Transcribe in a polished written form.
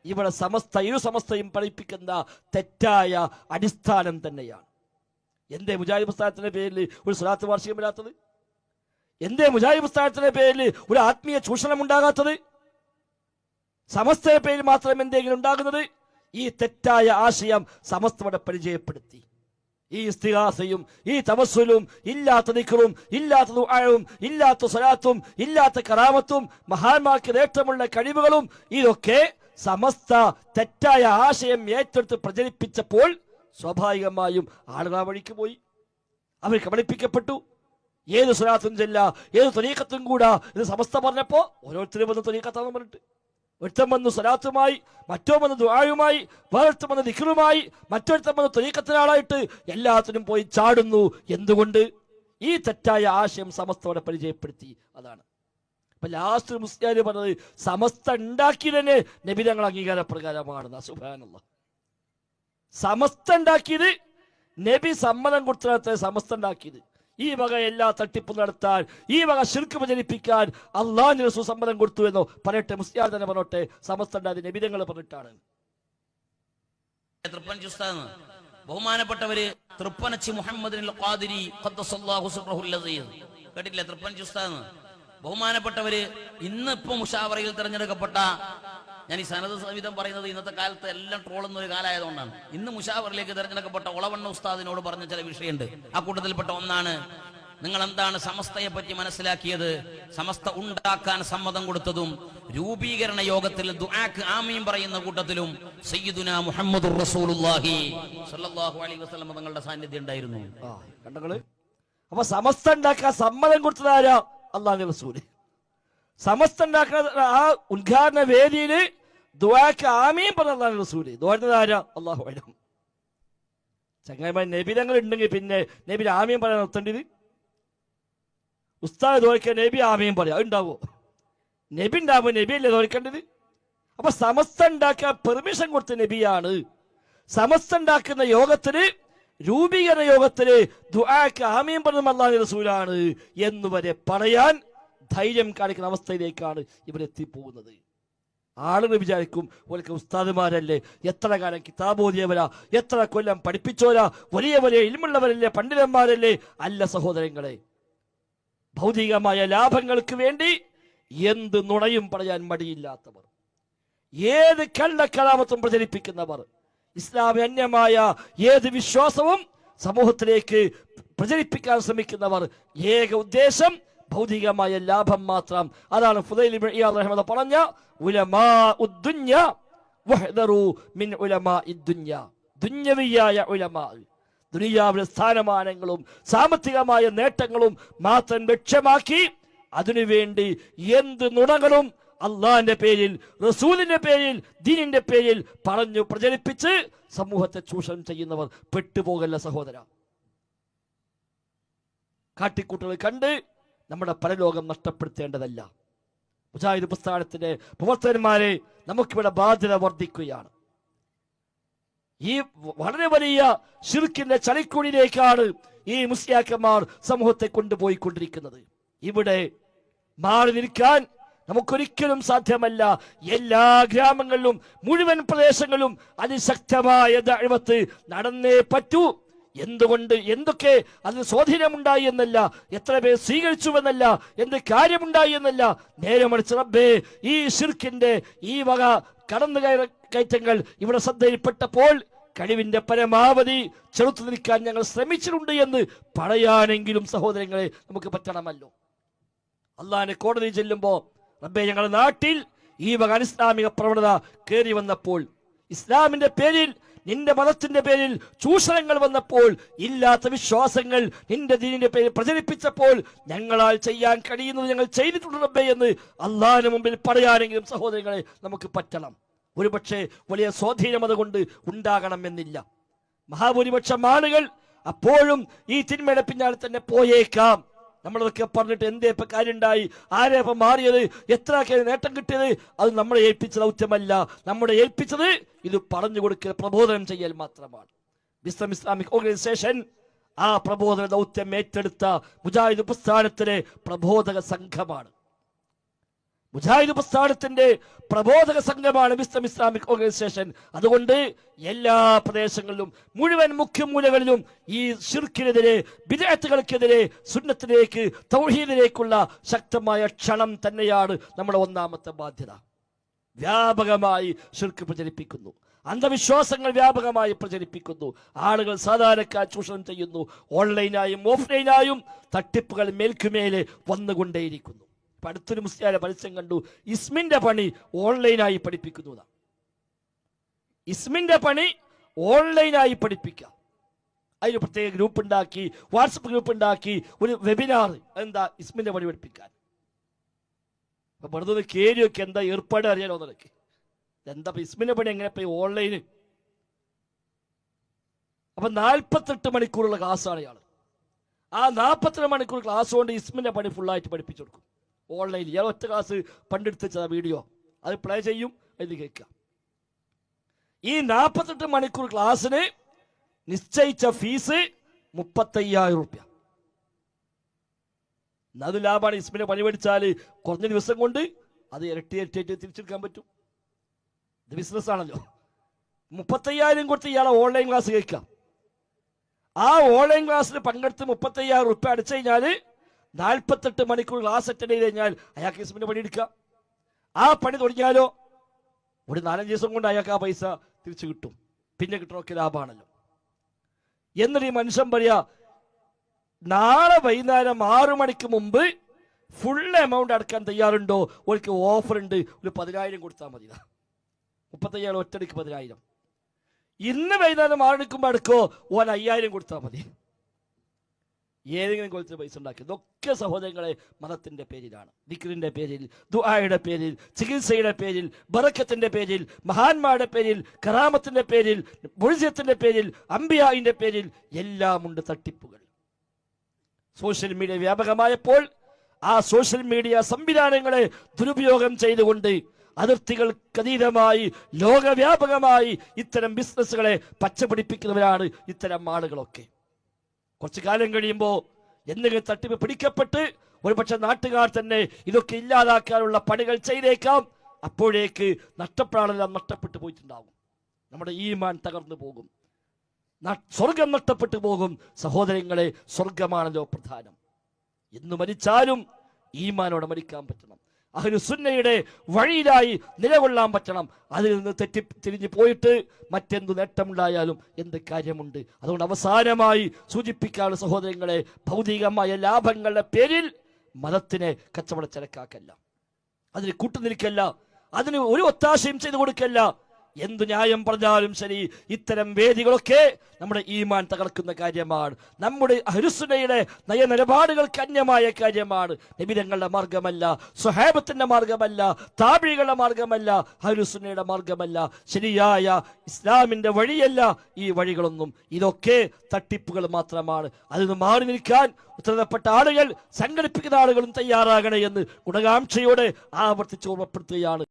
ഇവിടെ സമസ്തയും പഠിപ്പിക്കുന്ന തെറ്റായ അടിസ്ഥാനം തന്നെയാണ്. എന്തേ മുജാഹിദ് പ്രസ്ഥാനത്തിന്റെ പേരിൽ ഒരു സ്വലാത്ത് വാർഷികം വരാത്തത്? എന്തേ മുജാഹിദ് പ്രസ്ഥാനത്തിന്റെ പേരിൽ ഒരു ആത്മീയ ചൂഷണം ഉണ്ടാകാത്തത്? സമസ്തയുടെ പേരിൽ മാത്രം എന്തെങ്കിലും ഉണ്ടാകുന്നത്? ഈ തെറ്റായ ആശയം സമസ്തയുടെ പരിചയപ്പെടുത്തി. ഈ ഇസ്തിഗാസയും ഈ തവസ്സുലും ഇല്ലാത്ത ദിക്റും ഇല്ലാത്ത ദുആയും ഇല്ലാത്ത സ്വലാത്തും ഇല്ലാത്ത കറാമത്തും മഹാന്മാർക്ക് നേട്ടമുള്ള കഴിവുകളും ഇതൊക്കെ സമസ്ത തെറ്റായ ആശയം ഏറ്റെടുത്ത് പ്രചരിപ്പിച്ചപ്പോൾ സ്വാഭാവികമായും ആളുകൾ ആ വഴിക്ക് പോയി. അവർ കബളിപ്പിക്കപ്പെട്ടു. ഏത് സ്വലാത്തും ചെല്ല, ഏത് ത്വരീഖത്തും കൂടാ ഇത് സമസ്ത പറഞ്ഞപ്പോ ഓരോരുത്തരും വന്ന് ത്വരീഖത്താന്ന് പറഞ്ഞിട്ട്, ഒരുത്തം വന്ന് സ്വലാത്തുമായി, മറ്റോ വന്ന് ദുആയുമായി, വേറൊരുത്തം വന്ന് ദിക്റുമായി, മറ്റൊരുത്തം വന്ന് ത്വരീഖത്തിനാളായിട്ട് എല്ലാത്തിനും പോയി ചാടുന്നു. എന്തുകൊണ്ട്? ഈ തെറ്റായ ആശയം സമസ്തയോടെ പരിചയപ്പെടുത്തി. അതാണ് അപ്പൊ ലാസ്റ്റ് മുസ്ലിയാർ പറഞ്ഞത് സമസ്ത ഉണ്ടാക്കി തന്നെ നബി തങ്ങൾ അംഗീകാര പ്രകാരമാണ്. സുബ്ഹാനല്ലാഹ്. സമസ്ത ഉണ്ടാക്കിയത് നബി സമ്മതം കൊടുത്ത സമസ്ത ഉണ്ടാക്കിയത്. ഈ വക എല്ലാ തട്ടിപ്പും നടത്താൻ, ഈ വക ശിർക്ക് പ്രചരിപ്പിക്കാൻ അള്ളാഹുവിന്റെ റസൂൽ സമ്മതം കൊടുത്തു എന്നോ പറയട്ടെ, മുസ്ലിയാർ തന്നെ പറഞ്ഞോട്ടെ, സമസ്ത ഉണ്ടായത് നബി തങ്ങൾ പറഞ്ഞിട്ടാണ്. ബഹുമാനപ്പെട്ടവര് തൃപ്പനച്ചി മുഹമ്മദ് ഖാദിരി ഖദ്ദസല്ലാഹു സിർറഹുൽ അസീസ് കേട്ടിട്ടില്ലേ? തൃപ്പനച്ചി ഉസ്താദ് ബഹുമാനപ്പെട്ടവര് ഇന്ന് ഇപ്പൊ മുഷാവറയിൽ തെരഞ്ഞെടുക്കപ്പെട്ട, ഞാൻ ഈ സനത് സവിധം പറയുന്നത് ഇന്നത്തെ കാലത്ത് എല്ലാം ട്രോളുന്ന ഒരു കാലമായതുകൊണ്ടാണ്. ഇന്ന് മുഷാവറിലേക്ക് തെരഞ്ഞെടുക്കപ്പെട്ട ഒളവണ്ണ ഉസ്താദിനോട് പറഞ്ഞ ചില വിഷയമുണ്ട്. ആ കൂട്ടത്തിൽപ്പെട്ട ഒന്നാണ്, നിങ്ങൾ എന്താണ് സമസ്തയെ പറ്റി മനസ്സിലാക്കിയത്? സമസ്ത ഉണ്ടാക്കാൻ സമ്മതം കൊടുത്തതും രൂപീകരണ യോഗത്തിൽ ദുആക്ക് ആമീൻ പറയുന്ന കൂട്ടത്തിലും സയ്യിദുനാ മുഹമ്മദുർ റസൂലുള്ളാഹി സ്വല്ലല്ലാഹു അലൈഹി വസല്ലം തങ്ങളുടെ സാന്നിധ്യം ഉണ്ടായിരുന്നു. കണ്ടങ്ങള്. അപ്പൊ സമസ്ത ഉണ്ടാക്കാൻ സമ്മതം കൊടുത്തതാരാ? അല്ലാഹുവിന്റെ റസൂല്. സമസ്ത ഉണ്ടാക്കുന്ന ആ ഉദ്ഘാടന വേദിയില് ദുആക്ക് ആമീൻ പറഞ്ഞ അല്ലാഹുവിന്റെ റസൂല്. ദുആരതാരാ? അല്ലാഹു അലം. ചങ്ങായിമാർ, നബി തങ്ങൾ ഉണ്ടെങ്കിൽ പിന്നെ നബി ആമീൻ പറയാൻ നിർത്തേണ്ടത്? ഉസ്താദ് ദുആക്ക് നബി ആമീൻ പറയാം, ഉണ്ടാവോ? നബി ഉണ്ടാവുമ്പോ നബിയല്ലേ ദുആക്കേണ്ടത്? അപ്പൊ സമസ്ത ഉണ്ടാക്കാൻ പെർമിഷൻ കൊടുത്ത നബിയാണ്. സമസ്ത ഉണ്ടാക്കുന്ന യോഗത്തിന്, രൂപീകരണ യോഗത്തിന് ദുആക്ക് ആമീൻ പറഞ്ഞ അല്ലാഹുവിന്റെ റസൂലാണ് എന്നുവരെ പറയാൻ ധൈര്യം കാണിക്കുന്ന അവസ്ഥയിലേക്കാണ് ഇവരെത്തിപ്പോകുന്നത്. ആളുകൾ വിചാരിക്കും ഓർക്ക് ഉസ്താദുമാരല്ലേ, എത്ര കാലം കിതാബോദിയവരാ, എത്ര കൊല്ലം പഠിപ്പിച്ചോരാ, വലിയ വലിയ ഇൽമുള്ളവരല്ലേ, പണ്ഡിതന്മാരല്ലേ. അല്ല സഹോദരങ്ങളെ, ഭൗതികമായ ലാഭങ്ങൾക്ക് വേണ്ടി എന്ത് നുണയും പറയാൻ മടിയില്ലാത്തവർ, ഏത് കള്ളക്കലാമത്തും പ്രചരിപ്പിക്കുന്നവർ, ഇസ്ലാമി അന്യമായ ഏത് വിശ്വാസവും സമൂഹത്തിലേക്ക് പ്രചരിപ്പിക്കാൻ ശ്രമിക്കുന്നവർ, ഏക ഉദ്ദേശം ഭൗതികമായ ലാഭം മാത്രം. അതാണ് ഫുദൈൽ ഇബ്നു ഇയാദ് റഹിമഹുല്ലാഹ് പറഞ്ഞ ഉലമാഉദ് ദുനിയ വഹ്ദറു മിൻ ഉലമാഇദ് ദുനിയ. ദുനിയവിയായ ഉലമാ, ദുനിയാവിലെ സ്ഥാനമാനങ്ങളും സാമ്പത്തികമായ നേട്ടങ്ങളും മാത്രം ലക്ഷ്യമാക്കി അതിനുവേണ്ടി എന്ത് നുണകളും അള്ളാഹിന്റെ പേരിൽ, റസൂലിന്റെ പേരിൽ, ദീനിന്റെ പേരിൽ പറഞ്ഞു പ്രചരിപ്പിച്ച് സമൂഹത്തെ ചൂഷണം ചെയ്യുന്നവർ പെട്ടുപോകല്ല സഹോദര. കാട്ടിക്കൂട്ടുകൾ കണ്ട് നമ്മുടെ പരലോകം നഷ്ടപ്പെടുത്തേണ്ടതല്ല. മുജാഹിദ് പ്രസ്ഥാനത്തിന്റെ പ്രവർത്തകന്മാരെ നമുക്കിവിടെ ബാധ്യത വർദ്ധിക്കുകയാണ്. ഈ വളരെ വലിയ ശിർക്കിന്റെ ചളിക്കുഴിയിലേക്കാണ് ഈ മുസ്ലിയാക്കന്മാർ സമൂഹത്തെ കൊണ്ടുപോയിക്കൊണ്ടിരിക്കുന്നത്. ഇവിടെ മാറി നിൽക്കാൻ നമുക്കൊരിക്കലും സാധ്യമല്ല. എല്ലാ ഗ്രാമങ്ങളിലും മുഴുവൻ പ്രദേശങ്ങളിലും അതിശക്തമായ ദഅവത്ത് നടന്നേ പറ്റൂ. എന്തുകൊണ്ട്, എന്തൊക്കെ അതിന് സ്വാധീനമുണ്ടായി എന്നല്ല, എത്ര പേർ സ്വീകരിച്ചുവെന്നല്ല, എന്ത് കാര്യമുണ്ടായി എന്നല്ല, നേരെ മറിച്ച് റബ്ബേ ഈ ശിർക്കിന്റെ ഈ വക കടന്നു കയറ്റങ്ങൾ ഇവിടെ ശ്രദ്ധയിൽപ്പെട്ടപ്പോൾ കഴിവിന്റെ പരമാവധി ചെറുത്തു നിൽക്കാൻ ഞങ്ങൾ ശ്രമിച്ചിട്ടുണ്ട് എന്ന് പറയാനെങ്കിലും സഹോദരങ്ങളെ നമുക്ക് പറ്റണമല്ലോ. അള്ളാഹിന്റെ കോടതി ചെല്ലുമ്പോ റബ്ബേ ഞങ്ങളുടെ നാട്ടിൽ ഈ വക അനിസ്ലാമിക പ്രവണത കയറി വന്നപ്പോൾ, ഇസ്ലാമിന്റെ പേരിൽ, നിന്റെ മതത്തിന്റെ പേരിൽ ചൂഷണങ്ങൾ വന്നപ്പോൾ, ഇല്ലാത്ത വിശ്വാസങ്ങൾ നിന്റെ ദീനിന്റെ പേരിൽ പ്രചരിപ്പിച്ചപ്പോൾ ഞങ്ങളാൽ ചെയ്യാൻ കഴിയുന്നത് ഞങ്ങൾ ചെയ്തിട്ടുണ്ട് റബ്ബേ എന്ന് അള്ളാഹിന് മുമ്പിൽ പറയാനെങ്കിലും സഹോദരങ്ങളെ നമുക്ക് പറ്റണം. ഒരുപക്ഷെ വലിയ സ്വാധീനം അതുകൊണ്ട് ഉണ്ടാകണമെന്നില്ല. മഹാഭൂരിപക്ഷം ആളുകൾ അപ്പോഴും ഈ തിന്മയുടെ പിന്നാലെ തന്നെ പോയേക്കാം. നമ്മളതൊക്കെ പറഞ്ഞിട്ട് എന്തേ ഇപ്പൊ കാര്യമുണ്ടായി, ആരെ ഇപ്പൊ മാറിയത്, എത്ര നേട്ടം കിട്ടിയത്, അത് നമ്മളെ ഏൽപ്പിച്ച ദൗത്യമല്ല. നമ്മളെ ഏൽപ്പിച്ചത് ഇത് പറഞ്ഞു കൊടുക്കുക, പ്രബോധനം ചെയ്യൽ മാത്രമാണ്. വിസ്ഡം ഇസ്ലാമിക് ഓർഗനൈസേഷൻ ആ പ്രബോധന ദൗത്യം ഏറ്റെടുത്ത മുജാഹിദ് പ്രസ്ഥാനത്തിലെ പ്രബോധക സംഘമാണ്. മുജാഹിദ് പ്രസ്ഥാനത്തിന്റെ പ്രബോധക സംഘമാണ് വിസ്ഡം ഇസ്ലാമിക് ഓർഗനൈസേഷൻ. അതുകൊണ്ട് എല്ലാ പ്രദേശങ്ങളിലും മുഴുവൻ മുഖ്യമൂലകളിലും ഈ ശിർക്കിനെതിരെ, ബിദ്അത്തുകൾക്കെതിരെ, സുന്നത്തിലേക്ക്, തൗഹീദിലേക്കുള്ള ശക്തമായ ക്ഷണം തന്നെയാണ് നമ്മുടെ ഒന്നാമത്തെ ബാധ്യത. വ്യാപകമായി ശിർക്ക് പ്രചരിപ്പിക്കുന്നു, അന്ധവിശ്വാസങ്ങൾ വ്യാപകമായി പ്രചരിപ്പിക്കുന്നു, ആളുകൾ സാധാരണക്കാർ ചൂഷണം ചെയ്യുന്നു, ഓൺലൈനായും ഓഫ്ലൈനായും തട്ടിപ്പുകൾ മേൽക്കുമേലെ വന്നുകൊണ്ടേയിരിക്കുന്നു. അടുത്തൊരു മുസ്ലിയാരെ പരസ്യം കണ്ടു, ഇസ്മിന്റെ പണി ഓൺലൈനായി പഠിപ്പിക്കുന്നതാണ്. ഇസ്മിന്റെ പണി ഓൺലൈനായി പഠിപ്പിക്കുക. അതിന് പ്രത്യേക ഗ്രൂപ്പ് ഉണ്ടാക്കി, വാട്സപ്പ് ഗ്രൂപ്പ് ഉണ്ടാക്കി, ഒരു വെബിനാർ. എന്താ ഇസ്മിന്റെ പണി പഠിപ്പിക്കാൻ? അപ്പൊ വെറുതെ കേരിയൊക്കെ എന്താ ഏർപ്പാട് അറിയാലോ എന്നൊക്കെ. എന്താ ഇസ്മിന്റെ പണി എങ്ങനെ പോയി ഓൺലൈന്? അപ്പൊ 48 മണിക്കൂറുള്ള ക്ലാസ്സാണ് ഇയാൾ. ആ 42 മണിക്കൂർ ക്ലാസ് കൊണ്ട് ഇസ്മിന്റെ പണി ഫുള്ളായിട്ട് പഠിപ്പിച്ചു കൊടുക്കും ഓൺലൈനിൽ. ഇയാൾ ഒറ്റ ക്ലാസ് പണ്ടെടുത്ത വീഡിയോ അത് പ്ലേ ചെയ്യും, ഇത് കേൾക്കാം. ഈ 48 മണിക്കൂർ ക്ലാസ്സിന് നിശ്ചയിച്ച ഫീസ് 35,000 രൂപ. അത് ലാഭമാണ്. ഇസ്മിന്റെ പണി പഠിച്ചാൽ കുറഞ്ഞ ദിവസം കൊണ്ട് അത് ഇരട്ടി തിരിച്ചെടുക്കാൻ പറ്റും. ഇത് ബിസിനസ് ആണല്ലോ. 35,000 കൊടുത്ത് ഇയാളെ ഓൺലൈൻ ക്ലാസ് കേൾക്കാം. ആ ഓൺലൈൻ ക്ലാസ്സിൽ പങ്കെടുത്ത് 35,000 രൂപ അടിച്ചു കഴിഞ്ഞാൽ 48 മണിക്കൂർ ക്ലാസ് അറ്റൻഡ് ചെയ്ത് കഴിഞ്ഞാൽ അയാൾക്ക് ഇസ്മിന്റെ പണി എടുക്കാം. ആ പണി തുടങ്ങിയാലോ ഒരു 4-5 ദിവസം കൊണ്ട് അയാൾക്ക് ആ പൈസ തിരിച്ചു കിട്ടും. പിന്നെ കിട്ടണമൊക്കെ ലാഭമാണല്ലോ. എന്നിട്ട് ഈ മനുഷ്യൻ പറയാ, നാളെ വൈകുന്നേരം 6 മണിക്ക് മുമ്പ് ഫുൾ എമൗണ്ട് അടക്കാൻ തയ്യാറുണ്ടോ? ഒരിക്കൽ ഓഫർ ഉണ്ട്, ഒരു 10,000 കൊടുത്താൽ മതി. 35,000 ഒറ്റടിക്ക് 10,000. ഇന്ന് വൈകുന്നേരം 6 മണിക്കുമ്പോൾ അടക്കോ, 5,000 കൊടുത്താൽ മതി. ഏതെങ്കിലും കൊലത്തിന് പൈസ ഉണ്ടാക്കി. ഇതൊക്കെ സഹോദരങ്ങളെ മതത്തിന്റെ പേരിലാണ്, ദിക്റിന്റെ പേരിൽ, ദുആയുടെ പേരിൽ, ചികിത്സയുടെ പേരിൽ, ബറക്കത്തിന്റെ പേരിൽ, മഹാന്മാരുടെ പേരിൽ, കറാമത്തിന്റെ പേരിൽ, മുഅ്ജിസത്തിന്റെ പേരിൽ, അംബിയാഇന്റെ പേരിൽ എല്ലാം ഉണ്ട് തട്ടിപ്പുകൾ. സോഷ്യൽ മീഡിയ വ്യാപകമായപ്പോൾ ആ സോഷ്യൽ മീഡിയ സംവിധാനങ്ങളെ ദുരുപയോഗം ചെയ്തുകൊണ്ട് അതിർത്തികൾക്കതീതമായി ലോകവ്യാപകമായി ഇത്തരം ബിസിനസ്സുകളെ പച്ചപിടിപ്പിക്കുന്നവരാണ് ഇത്തരം ആളുകളൊക്കെ. കുറച്ചു കാലം കഴിയുമ്പോൾ എന്തെങ്കിലും തട്ടിപ്പ് പിടിക്കപ്പെട്ട് ഒരുപക്ഷെ നാട്ടുകാർ തന്നെ ഇതൊക്കെ ഇല്ലാതാക്കാനുള്ള പണികൾ ചെയ്തേക്കാം. അപ്പോഴേക്ക് നഷ്ടപ്പെടാനെല്ലാം നഷ്ടപ്പെട്ടു പോയിട്ടുണ്ടാകും. നമ്മുടെ ഈമാൻ തകർന്നു പോകും, സ്വർഗം നഷ്ടപ്പെട്ടു പോകും. സഹോദരങ്ങളെ, സ്വർഗമാണല്ലോ പ്രധാനം. എന്ന് മരിച്ചാലും ഈമാനോടെ മരിക്കാൻ പറ്റണം. അഹ്ലുസുന്നയുടെ വഴിയിലായി നിലകൊള്ളാൻ പറ്റണം. അതിൽ നിന്ന് തിരിഞ്ഞു പോയിട്ട് മറ്റെന്തു നേട്ടമുണ്ടായാലും എന്ത് കാര്യമുണ്ട്? അതുകൊണ്ട് അവസാനമായി സൂചിപ്പിക്കാനുള്ള സഹോദരങ്ങളെ, ഭൗതികമായ ലാഭങ്ങളുടെ പേരിൽ മതത്തിനെ കച്ചവടച്ചരക്കാക്കല്ല, അതിന് കൂട്ടുനിൽക്കല്ല, അതിന് ഒരു ഒത്താശയും ചെയ്തു കൊടുക്കല്ല. എന്തു ന്യായം പറഞ്ഞാലും ശരി, ഇത്തരം വേദികളൊക്കെ നമ്മുടെ ഈമാൻ തകർക്കുന്ന കാര്യമാണ്. നമ്മുടെ അഹ്ലുസുന്നയുടെ നയനിലപാടുകൾക്ക് അന്യമായ കാര്യമാണ്. നബിതങ്ങളുടെ മാർഗമല്ല, സ്വഹാബത്തിന്റെ മാർഗമല്ല, താബിഈകളുടെ മാർഗമല്ല, അഹ്ലുസുന്നയുടെ മാർഗമല്ല, ശരിയായ ഇസ്ലാമിന്റെ വഴിയല്ല ഈ വഴികളൊന്നും. ഇതൊക്കെ തട്ടിപ്പുകൾ മാത്രമാണ്. അതിൽ നിന്ന് മാറി നിൽക്കാൻ ഉത്തരവാദപ്പെട്ട ആളുകൾ, സംഘടിപ്പിക്കുന്ന ആളുകളും തയ്യാറാകണേ എന്ന് ഗുണകാംക്ഷയോടെ ആവർത്തിച്ച് ഓർമ്മപ്പെടുത്തുകയാണ്.